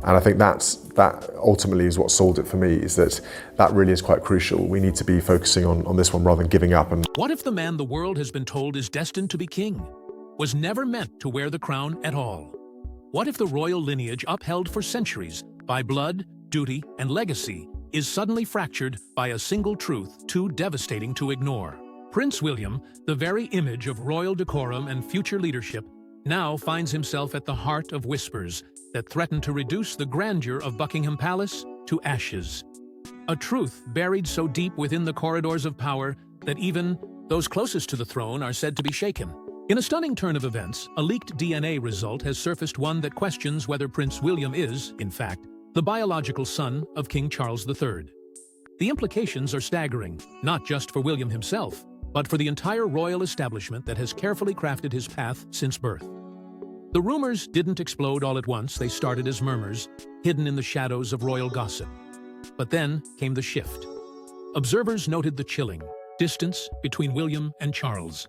And I think that ultimately is what sold it for me, is that really is quite crucial. We need to be focusing on this one rather than giving up. And what if the man the world has been told is destined to be king was never meant to wear the crown at all? What if the royal lineage, upheld for centuries by blood, duty, and legacy, is suddenly fractured by a single truth too devastating to ignore? Prince William, the very image of royal decorum and future leadership, now finds himself at the heart of whispers that threaten to reduce the grandeur of Buckingham Palace to ashes. A truth buried so deep within the corridors of power that even those closest to the throne are said to be shaken. In a stunning turn of events, a leaked DNA result has surfaced, one that questions whether Prince William is, in fact, the biological son of King Charles III. The implications are staggering, not just for William himself, but for the entire royal establishment that has carefully crafted his path since birth. The rumors didn't explode all at once. They started as murmurs, hidden in the shadows of royal gossip. But then came the shift. Observers noted the chilling distance between William and Charles,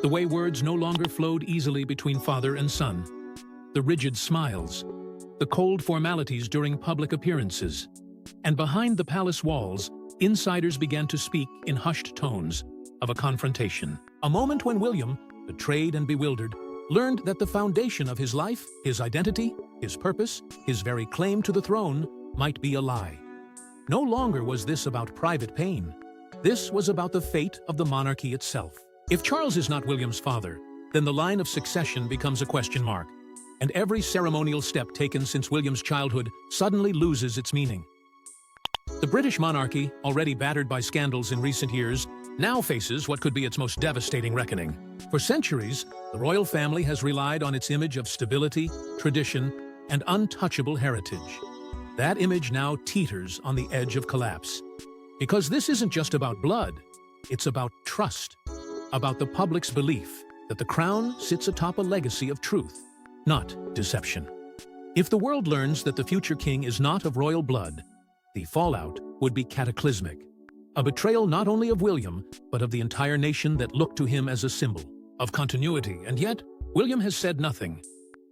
the way words no longer flowed easily between father and son, the rigid smiles, the cold formalities during public appearances. And behind the palace walls, insiders began to speak in hushed tones of a confrontation. A moment when William, betrayed and bewildered, learned that the foundation of his life, his identity, his purpose, his very claim to the throne might be a lie. No longer was this about private pain. This was about the fate of the monarchy itself. If Charles is not William's father, then the line of succession becomes a question mark, and every ceremonial step taken since William's childhood suddenly loses its meaning. The British monarchy, already battered by scandals in recent years, now faces what could be its most devastating reckoning. For centuries, the royal family has relied on its image of stability, tradition, and untouchable heritage. That image now teeters on the edge of collapse. Because this isn't just about blood, it's about trust, about the public's belief that the crown sits atop a legacy of truth, not deception. If the world learns that the future king is not of royal blood, the fallout would be cataclysmic. A betrayal not only of William, but of the entire nation that looked to him as a symbol of continuity. And yet, William has said nothing.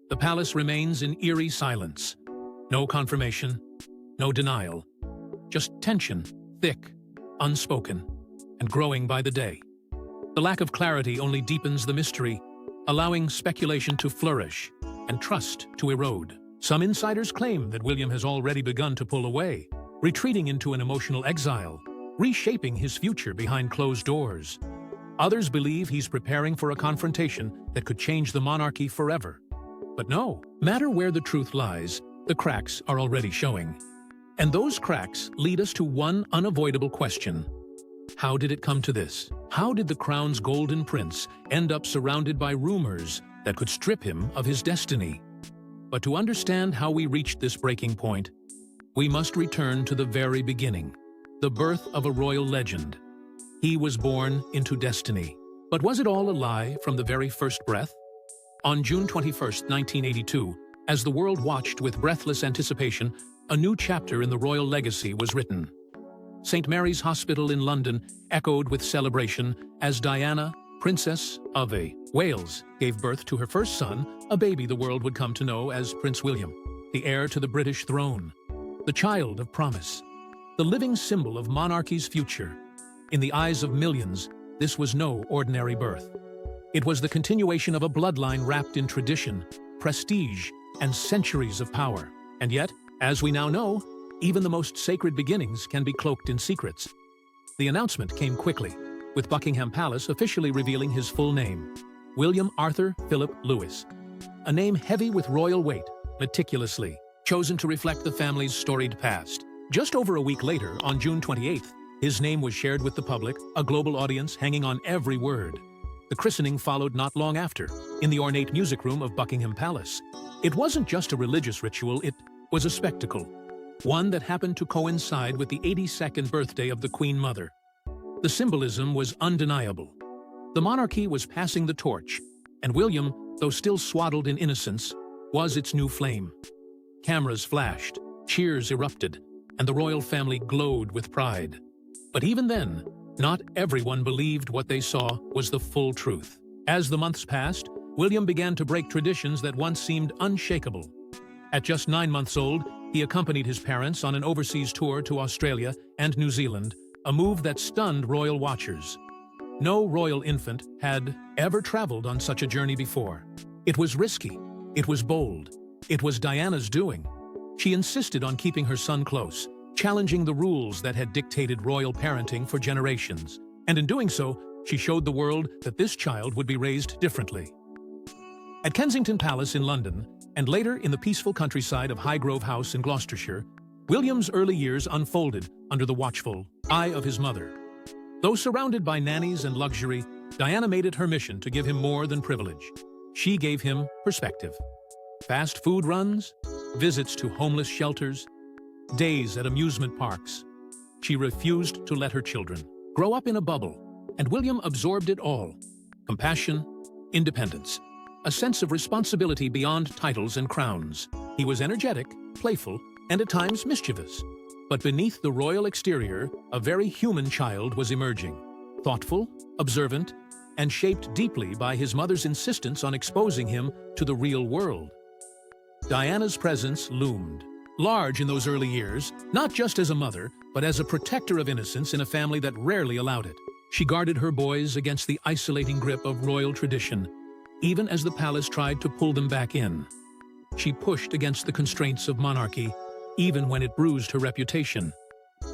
The palace remains in eerie silence. No confirmation, no denial. Just tension, thick, unspoken, and growing by the day. The lack of clarity only deepens the mystery, allowing speculation to flourish and trust to erode. Some insiders claim that William has already begun to pull away, retreating into an emotional exile, reshaping his future behind closed doors. Others believe he's preparing for a confrontation that could change the monarchy forever. But no matter where the truth lies, the cracks are already showing. And those cracks lead us to one unavoidable question. How did it come to this? How did the crown's golden prince end up surrounded by rumors that could strip him of his destiny? But to understand how we reached this breaking point, we must return to the very beginning. The birth of a royal legend. He was born into destiny. But was it all a lie from the very first breath? On June 21, 1982, as the world watched with breathless anticipation, a new chapter in the royal legacy was written. St. Mary's Hospital in London echoed with celebration as Diana, Princess of Wales, gave birth to her first son, a baby the world would come to know as Prince William, the heir to the British throne, the child of promise, the living symbol of monarchy's future. In the eyes of millions, this was no ordinary birth. It was the continuation of a bloodline wrapped in tradition, prestige, and centuries of power. And yet, as we now know, even the most sacred beginnings can be cloaked in secrets. The announcement came quickly, with Buckingham Palace officially revealing his full name, William Arthur Philip Lewis. A name heavy with royal weight, meticulously chosen to reflect the family's storied past. Just over a week later, on June 28th, his name was shared with the public, a global audience hanging on every word. The christening followed not long after, in the ornate music room of Buckingham Palace. It wasn't just a religious ritual, it was a spectacle, one that happened to coincide with the 82nd birthday of the Queen Mother. The symbolism was undeniable. The monarchy was passing the torch, and William, though still swaddled in innocence, was its new flame. Cameras flashed, cheers erupted, and the royal family glowed with pride. But even then, not everyone believed what they saw was the full truth. As the months passed, William began to break traditions that once seemed unshakable. At just 9 months old, he accompanied his parents on an overseas tour to Australia and New Zealand, a move that stunned royal watchers. No royal infant had ever traveled on such a journey before. It was risky, it was bold, it was Diana's doing. She insisted on keeping her son close, challenging the rules that had dictated royal parenting for generations. And in doing so, she showed the world that this child would be raised differently. At Kensington Palace in London, and later in the peaceful countryside of Highgrove House in Gloucestershire, William's early years unfolded under the watchful eye of his mother. Though surrounded by nannies and luxury, Diana made it her mission to give him more than privilege. She gave him perspective. Fast food runs, visits to homeless shelters, days at amusement parks. She refused to let her children grow up in a bubble, and William absorbed it all. Compassion, independence, a sense of responsibility beyond titles and crowns. He was energetic, playful, and at times mischievous. But beneath the royal exterior, a very human child was emerging. Thoughtful, observant, and shaped deeply by his mother's insistence on exposing him to the real world. Diana's presence loomed, large in those early years, not just as a mother, but as a protector of innocence in a family that rarely allowed it. She guarded her boys against the isolating grip of royal tradition, even as the palace tried to pull them back in. She pushed against the constraints of monarchy, even when it bruised her reputation.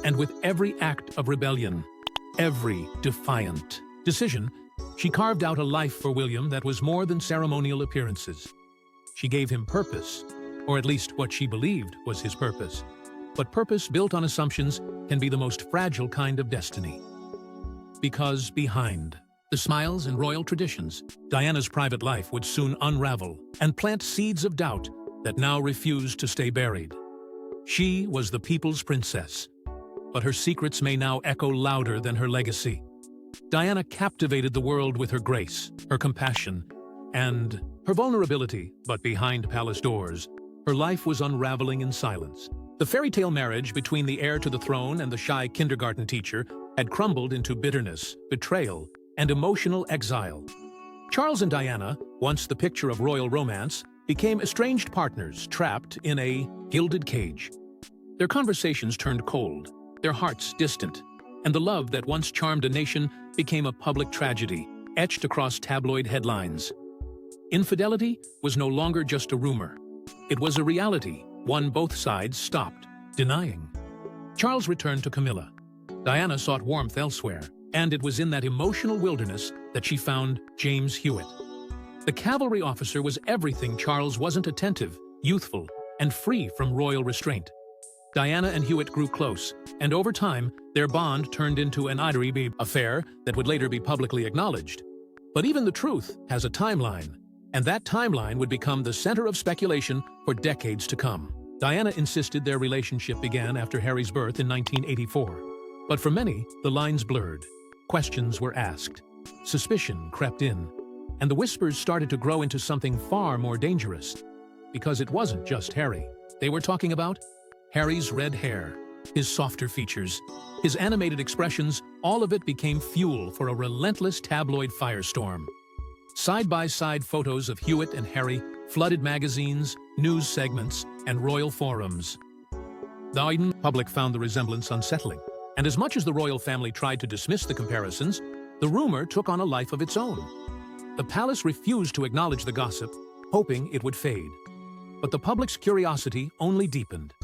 And with every act of rebellion, every defiant decision, she carved out a life for William that was more than ceremonial appearances. She gave him purpose, or at least what she believed was his purpose. But purpose built on assumptions can be the most fragile kind of destiny. Because behind the smiles and royal traditions, Diana's private life would soon unravel and plant seeds of doubt that now refused to stay buried. She was the people's princess, but her secrets may now echo louder than her legacy. Diana captivated the world with her grace, her compassion, and her vulnerability, but behind palace doors, her life was unraveling in silence. The fairy tale marriage between the heir to the throne and the shy kindergarten teacher had crumbled into bitterness, betrayal, and emotional exile. Charles and Diana, once the picture of royal romance, became estranged partners trapped in a gilded cage. Their conversations turned cold, their hearts distant, and the love that once charmed a nation became a public tragedy, etched across tabloid headlines. Infidelity was no longer just a rumor. It was a reality, one both sides stopped denying. Charles returned to Camilla. Diana sought warmth elsewhere, and it was in that emotional wilderness that she found James Hewitt. The cavalry officer was everything Charles wasn't: attentive, youthful, and free from royal restraint. Diana and Hewitt grew close, and over time, their bond turned into an ivory affair that would later be publicly acknowledged. But even the truth has a timeline, and that timeline would become the center of speculation for decades to come. Diana insisted their relationship began after Harry's birth in 1984. But for many, the lines blurred. Questions were asked, suspicion crept in, and the whispers started to grow into something far more dangerous. Because it wasn't just Harry. They were talking about Harry's red hair, his softer features, his animated expressions. All of it became fuel for a relentless tabloid firestorm. Side-by-side photos of Hewitt and Harry flooded magazines, news segments, and royal forums. The Iden public found the resemblance unsettling, and as much as the royal family tried to dismiss the comparisons, the rumor took on a life of its own. The palace refused to acknowledge the gossip, hoping it would fade. But the public's curiosity only deepened.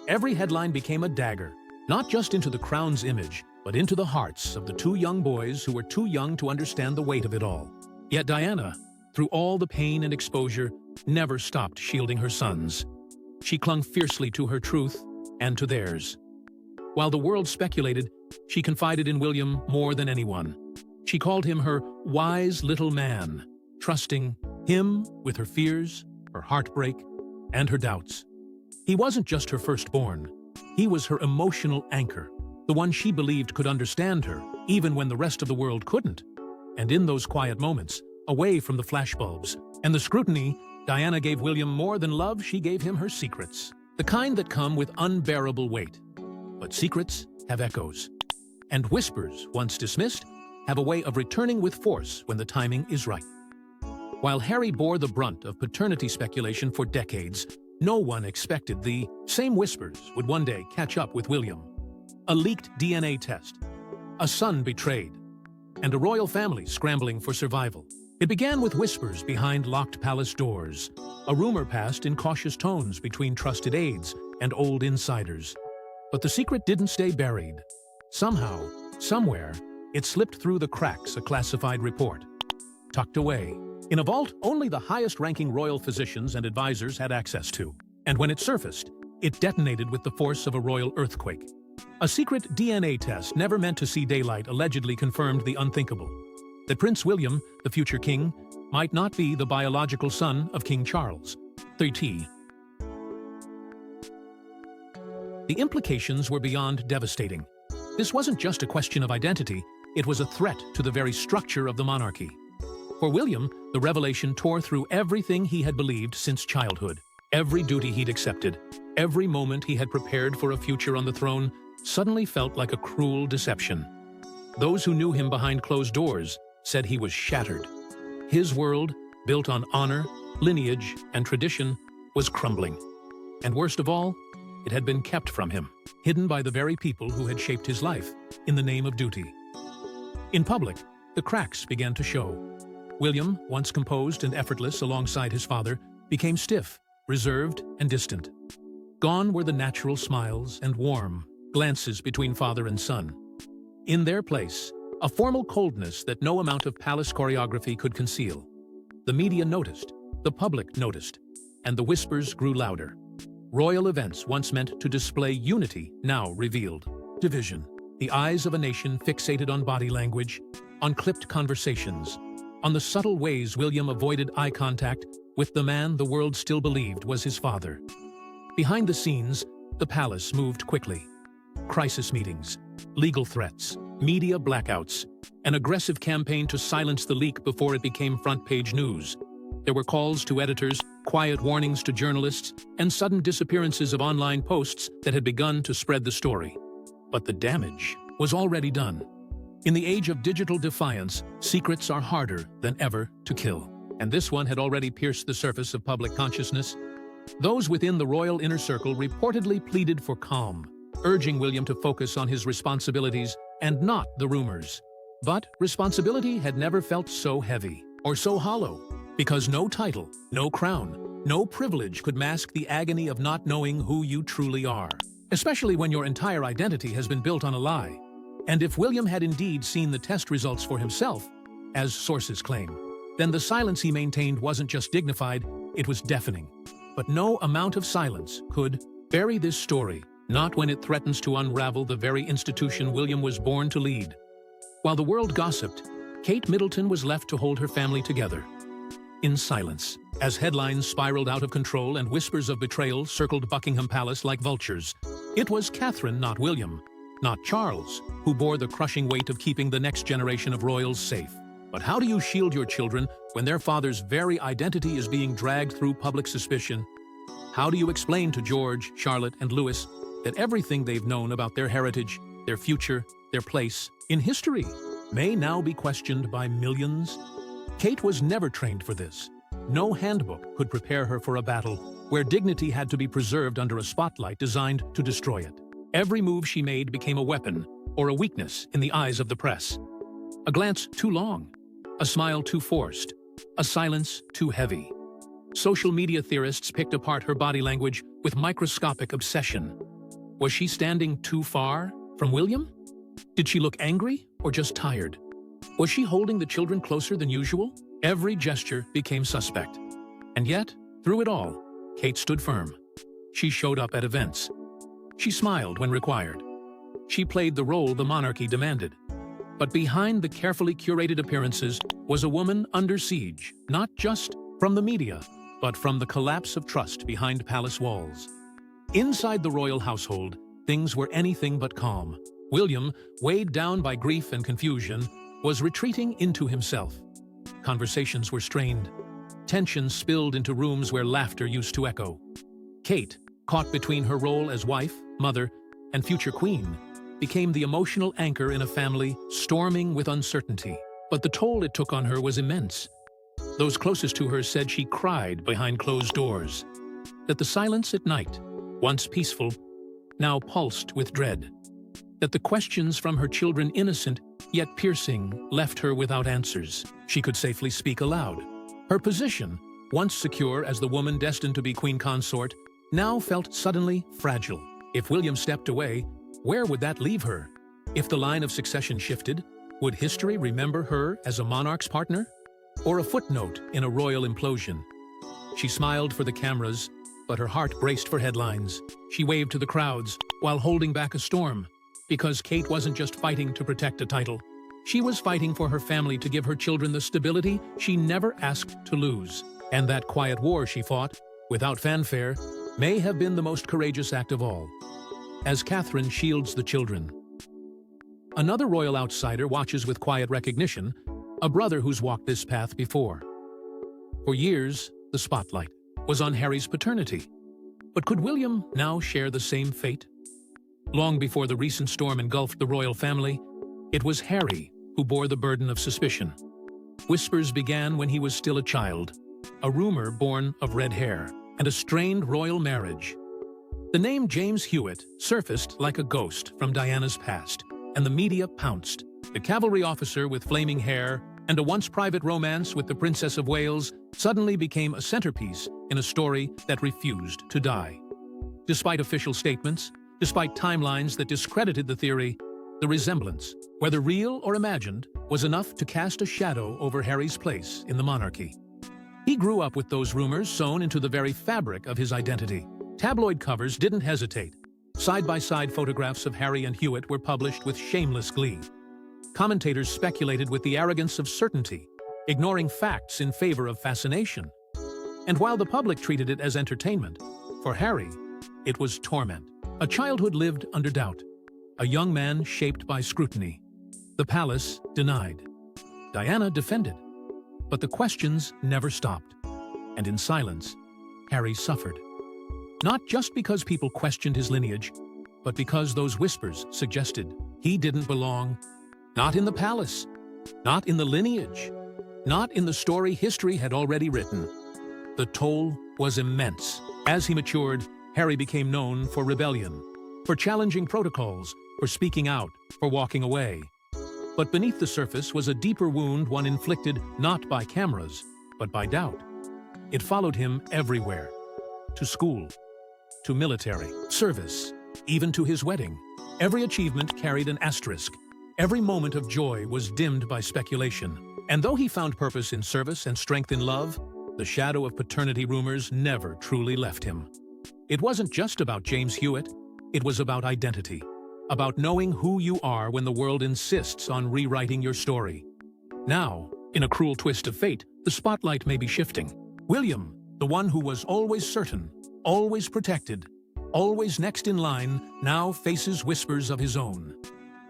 Every headline became a dagger, not just into the crown's image, but into the hearts of the two young boys who were too young to understand the weight of it all. Yet Diana, through all the pain and exposure, never stopped shielding her sons. She clung fiercely to her truth and to theirs. While the world speculated, she confided in William more than anyone. She called him her wise little man, trusting him with her fears, her heartbreak, and her doubts. He wasn't just her firstborn. He was her emotional anchor, the one she believed could understand her, even when the rest of the world couldn't. And in those quiet moments, away from the flashbulbs and the scrutiny, Diana gave William more than love. She gave him her secrets, the kind that come with unbearable weight. But secrets have echoes, and whispers, once dismissed, have a way of returning with force when the timing is right. While Harry bore the brunt of paternity speculation for decades, No one expected the same whispers would one day catch up with William. A leaked DNA test, a son betrayed, and a royal family scrambling for survival. It began with whispers behind locked palace doors. A rumor passed in cautious tones between trusted aides and old insiders. But the secret didn't stay buried. Somehow, somewhere, it slipped through the cracks, a classified report. Tucked away, in a vault only the highest-ranking royal physicians and advisors had access to. And when it surfaced, it detonated with the force of a royal earthquake. A secret DNA test never meant to see daylight allegedly confirmed the unthinkable: that Prince William, the future king, might not be the biological son of King Charles III. The implications were beyond devastating. This wasn't just a question of identity, it was a threat to the very structure of the monarchy. For William, the revelation tore through everything he had believed since childhood. Every duty he'd accepted, every moment he had prepared for a future on the throne, suddenly felt like a cruel deception. Those who knew him behind closed doors said he was shattered. His world, built on honor, lineage, and tradition, was crumbling. And worst of all, it had been kept from him, hidden by the very people who had shaped his life, in the name of duty. In public, the cracks began to show. William, once composed and effortless alongside his father, became stiff, reserved, and distant. Gone were the natural smiles and warm glances between father and son. In their place, a formal coldness that no amount of palace choreography could conceal. The media noticed, the public noticed, and the whispers grew louder. Royal events once meant to display unity now revealed division. The eyes of a nation fixated on body language, on clipped conversations, on the subtle ways William avoided eye contact with the man the world still believed was his father. Behind the scenes, the palace moved quickly. Crisis meetings, legal threats, media blackouts, an aggressive campaign to silence the leak before it became front-page news. There were calls to editors, quiet warnings to journalists, and sudden disappearances of online posts that had begun to spread the story. But the damage was already done. In the age of digital defiance, secrets are harder than ever to kill. And this one had already pierced the surface of public consciousness. Those within the royal inner circle reportedly pleaded for calm, urging William to focus on his responsibilities and not the rumors. But responsibility had never felt so heavy or so hollow, because no title, no crown, no privilege could mask the agony of not knowing who you truly are, especially when your entire identity has been built on a lie. And if William had indeed seen the test results for himself, as sources claim, then the silence he maintained wasn't just dignified, it was deafening. But no amount of silence could bury this story, not when it threatens to unravel the very institution William was born to lead. While the world gossiped, Kate Middleton was left to hold her family together. In silence, as headlines spiraled out of control and whispers of betrayal circled Buckingham Palace like vultures, it was Catherine, not William, not Charles, who bore the crushing weight of keeping the next generation of royals safe. But how do you shield your children when their father's very identity is being dragged through public suspicion? How do you explain to George, Charlotte, and Louis that everything they've known about their heritage, their future, their place in history may now be questioned by millions? Kate was never trained for this. No handbook could prepare her for a battle where dignity had to be preserved under a spotlight designed to destroy it. Every move she made became a weapon or a weakness in the eyes of the press. A glance too long, a smile too forced, a silence too heavy. Social media theorists picked apart her body language with microscopic obsession. Was she standing too far from William? Did she look angry or just tired? Was she holding the children closer than usual? Every gesture became suspect. And yet, through it all, Kate stood firm. She showed up at events. She smiled when required. She played the role the monarchy demanded. But behind the carefully curated appearances was a woman under siege, not just from the media, but from the collapse of trust behind palace walls. Inside the royal household, things were anything but calm. William, weighed down by grief and confusion, was retreating into himself. Conversations were strained. Tension spilled into rooms where laughter used to echo. Kate, caught between her role as wife, mother, and future queen, became the emotional anchor in a family storming with uncertainty. But the toll it took on her was immense. Those closest to her said she cried behind closed doors. That the silence at night, once peaceful, now pulsed with dread. That the questions from her children, innocent yet piercing, left her without answers. She could safely speak aloud. Her position, once secure as the woman destined to be queen consort, now felt suddenly fragile. If William stepped away, where would that leave her? If the line of succession shifted, would history remember her as a monarch's partner? Or a footnote in a royal implosion? She smiled for the cameras, but her heart braced for headlines. She waved to the crowds while holding back a storm, because Kate wasn't just fighting to protect a title. She was fighting for her family, to give her children the stability she never asked to lose. And that quiet war she fought, without fanfare, may have been the most courageous act of all. As Catherine shields the children, another royal outsider watches with quiet recognition, a brother who's walked this path before. For years, the spotlight was on Harry's paternity. But could William now share the same fate? Long before the recent storm engulfed the royal family, it was Harry who bore the burden of suspicion. Whispers began when he was still a child, a rumor born of red hair and a strained royal marriage. The name James Hewitt surfaced like a ghost from Diana's past, and the media pounced. The cavalry officer with flaming hair and a once private romance with the Princess of Wales suddenly became a centerpiece in a story that refused to die. Despite official statements, despite timelines that discredited the theory, the resemblance, whether real or imagined, was enough to cast a shadow over Harry's place in the monarchy. He grew up with those rumors sewn into the very fabric of his identity. Tabloid covers didn't hesitate. Side-by-side photographs of Harry and Hewitt were published with shameless glee. Commentators speculated with the arrogance of certainty, ignoring facts in favor of fascination. And while the public treated it as entertainment, for Harry, it was torment. A childhood lived under doubt. A young man shaped by scrutiny. The palace denied. Diana defended. But the questions never stopped. And in silence, Harry suffered. Not just because people questioned his lineage, but because those whispers suggested he didn't belong. Not in the palace, not in the lineage, not in the story history had already written. The toll was immense. As he matured, Harry became known for rebellion, for challenging protocols, for speaking out, for walking away. But beneath the surface was a deeper wound, one inflicted not by cameras, but by doubt. It followed him everywhere. To school, to military, service, even to his wedding. Every achievement carried an asterisk. Every moment of joy was dimmed by speculation. And though he found purpose in service and strength in love, the shadow of paternity rumors never truly left him. It wasn't just about James Hewitt. It was about identity. About knowing who you are when the world insists on rewriting your story. Now, in a cruel twist of fate, the spotlight may be shifting. William, the one who was always certain, always protected, always next in line, now faces whispers of his own.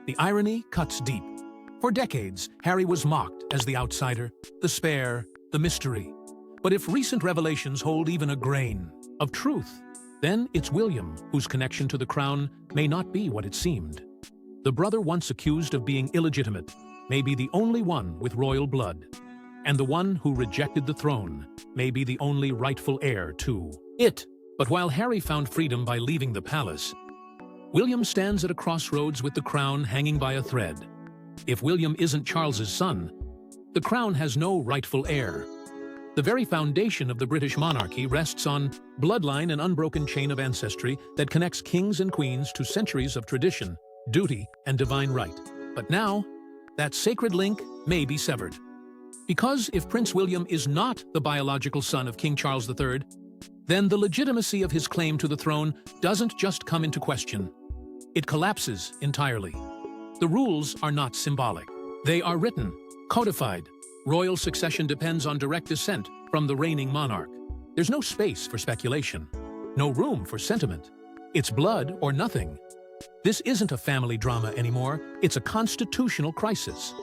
The irony cuts deep. For decades, Harry was mocked as the outsider, the spare, the mystery. But if recent revelations hold even a grain of truth, then it's William whose connection to the crown may not be what it seemed. The brother once accused of being illegitimate may be the only one with royal blood. And the one who rejected the throne may be the only rightful heir to it. But while Harry found freedom by leaving the palace, William stands at a crossroads with the crown hanging by a thread. If William isn't Charles's son, the crown has no rightful heir. The very foundation of the British monarchy rests on bloodline, an unbroken chain of ancestry that connects kings and queens to centuries of tradition, duty, and divine right. But now, that sacred link may be severed. Because if Prince William is not the biological son of King Charles III, then the legitimacy of his claim to the throne doesn't just come into question. It collapses entirely. The rules are not symbolic. They are written, codified. Royal succession depends on direct descent from the reigning monarch. There's no space for speculation, no room for sentiment. It's blood or nothing. This isn't a family drama anymore, it's a constitutional crisis,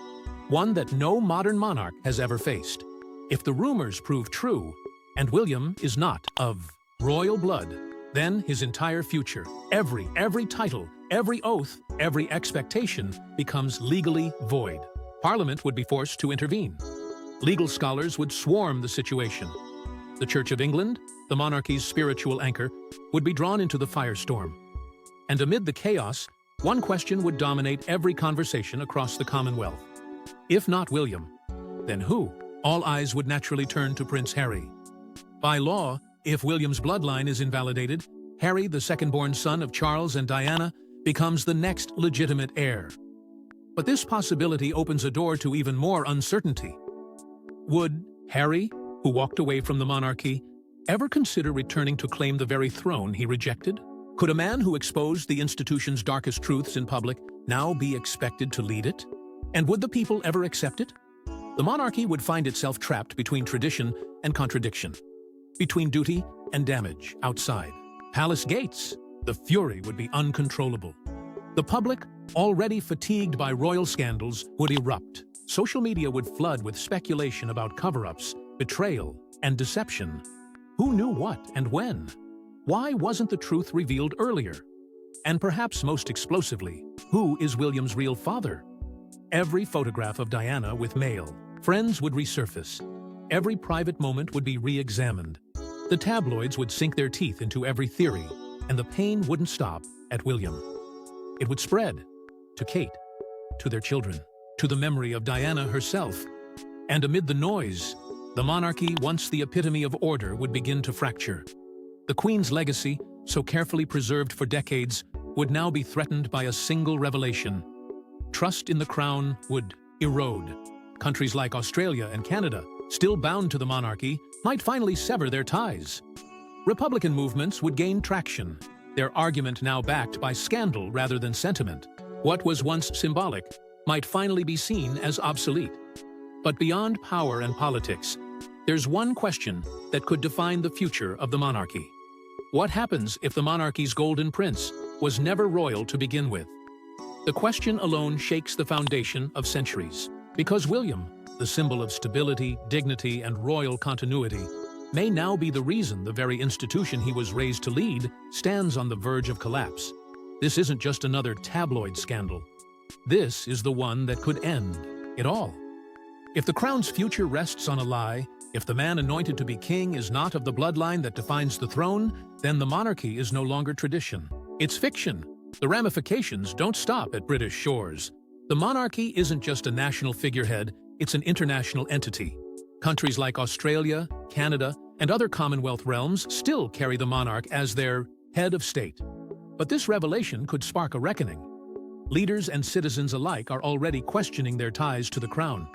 one that no modern monarch has ever faced. If the rumors prove true, and William is not of royal blood, then his entire future, every title, every oath, every expectation becomes legally void. Parliament would be forced to intervene. Legal scholars would swarm the situation. The Church of England, the monarchy's spiritual anchor, would be drawn into the firestorm. And amid the chaos, one question would dominate every conversation across the Commonwealth. If not William, then who? All eyes would naturally turn to Prince Harry. By law, if William's bloodline is invalidated, Harry, the second-born son of Charles and Diana, becomes the next legitimate heir. But this possibility opens a door to even more uncertainty. Would Harry, who walked away from the monarchy, ever consider returning to claim the very throne he rejected? Could a man who exposed the institution's darkest truths in public now be expected to lead it? And would the people ever accept it? The monarchy would find itself trapped between tradition and contradiction, between duty and damage outside palace gates. The fury would be uncontrollable. The public, already fatigued by royal scandals, would erupt. Social media would flood with speculation about cover-ups, betrayal, and deception. Who knew what and when? Why wasn't the truth revealed earlier? And perhaps most explosively, who is William's real father? Every photograph of Diana with male friends would resurface. Every private moment would be re-examined. The tabloids would sink their teeth into every theory, and the pain wouldn't stop at William. It would spread to Kate, to their children, to the memory of Diana herself. And amid the noise, the monarchy, once the epitome of order, would begin to fracture. The Queen's legacy, so carefully preserved for decades, would now be threatened by a single revelation. Trust in the crown would erode. Countries like Australia and Canada, still bound to the monarchy, might finally sever their ties. Republican movements would gain traction, their argument now backed by scandal rather than sentiment. What was once symbolic might finally be seen as obsolete. But beyond power and politics, there's one question that could define the future of the monarchy. What happens if the monarchy's golden prince was never royal to begin with? The question alone shakes the foundation of centuries, because William, the symbol of stability, dignity, and royal continuity, may now be the reason the very institution he was raised to lead stands on the verge of collapse. This isn't just another tabloid scandal. This is the one that could end it all. If the crown's future rests on a lie, if the man anointed to be king is not of the bloodline that defines the throne, then the monarchy is no longer tradition. It's fiction. The ramifications don't stop at British shores. The monarchy isn't just a national figurehead, it's an international entity. Countries like Australia, Canada, and other Commonwealth realms still carry the monarch as their head of state. But this revelation could spark a reckoning. Leaders and citizens alike are already questioning their ties to the crown.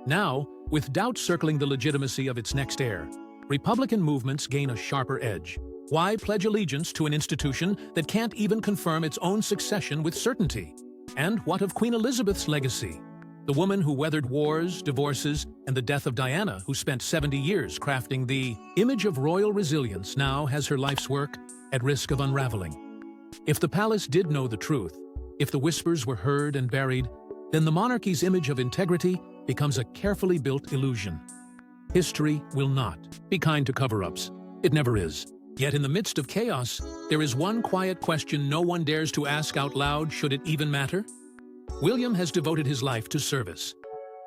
Now, with doubt circling the legitimacy of its next heir, Republican movements gain a sharper edge. Why pledge allegiance to an institution that can't even confirm its own succession with certainty? And what of Queen Elizabeth's legacy? The woman who weathered wars, divorces, and the death of Diana, who spent 70 years crafting the image of royal resilience, now has her life's work at risk of unraveling. If the palace did know the truth, if the whispers were heard and buried, then the monarchy's image of integrity becomes a carefully built illusion. History will not be kind to cover-ups. It never is. Yet in the midst of chaos, there is one quiet question no one dares to ask out loud, should it even matter? William has devoted his life to service.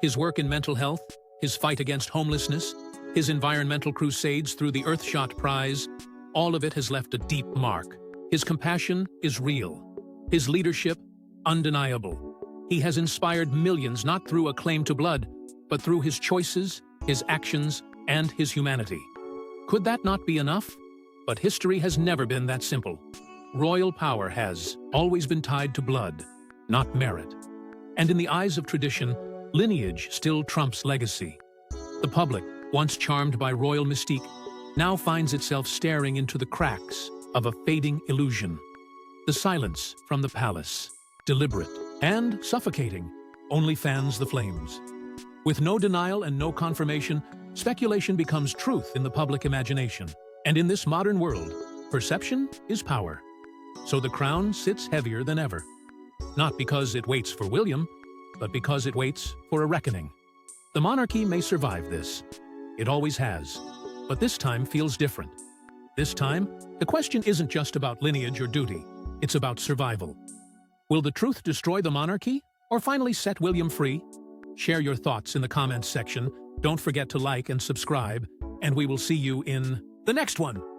His work in mental health, his fight against homelessness, his environmental crusades through the Earthshot Prize, all of it has left a deep mark. His compassion is real. His leadership, undeniable. He has inspired millions not through a claim to blood, but through his choices, his actions, and his humanity. Could that not be enough? But history has never been that simple. Royal power has always been tied to blood, not merit. And in the eyes of tradition, lineage still trumps legacy. The public, once charmed by royal mystique, now finds itself staring into the cracks of a fading illusion. The silence from the palace, deliberate and suffocating, only fans the flames. With no denial and no confirmation, speculation becomes truth in the public imagination. And in this modern world, perception is power. So the crown sits heavier than ever. Not because it waits for William, but because it waits for a reckoning. The monarchy may survive this. It always has. But this time feels different. This time, the question isn't just about lineage or duty. It's about survival. Will the truth destroy the monarchy, or finally set William free? Share your thoughts in the comments section. Don't forget to like and subscribe. and we will see you in the next one.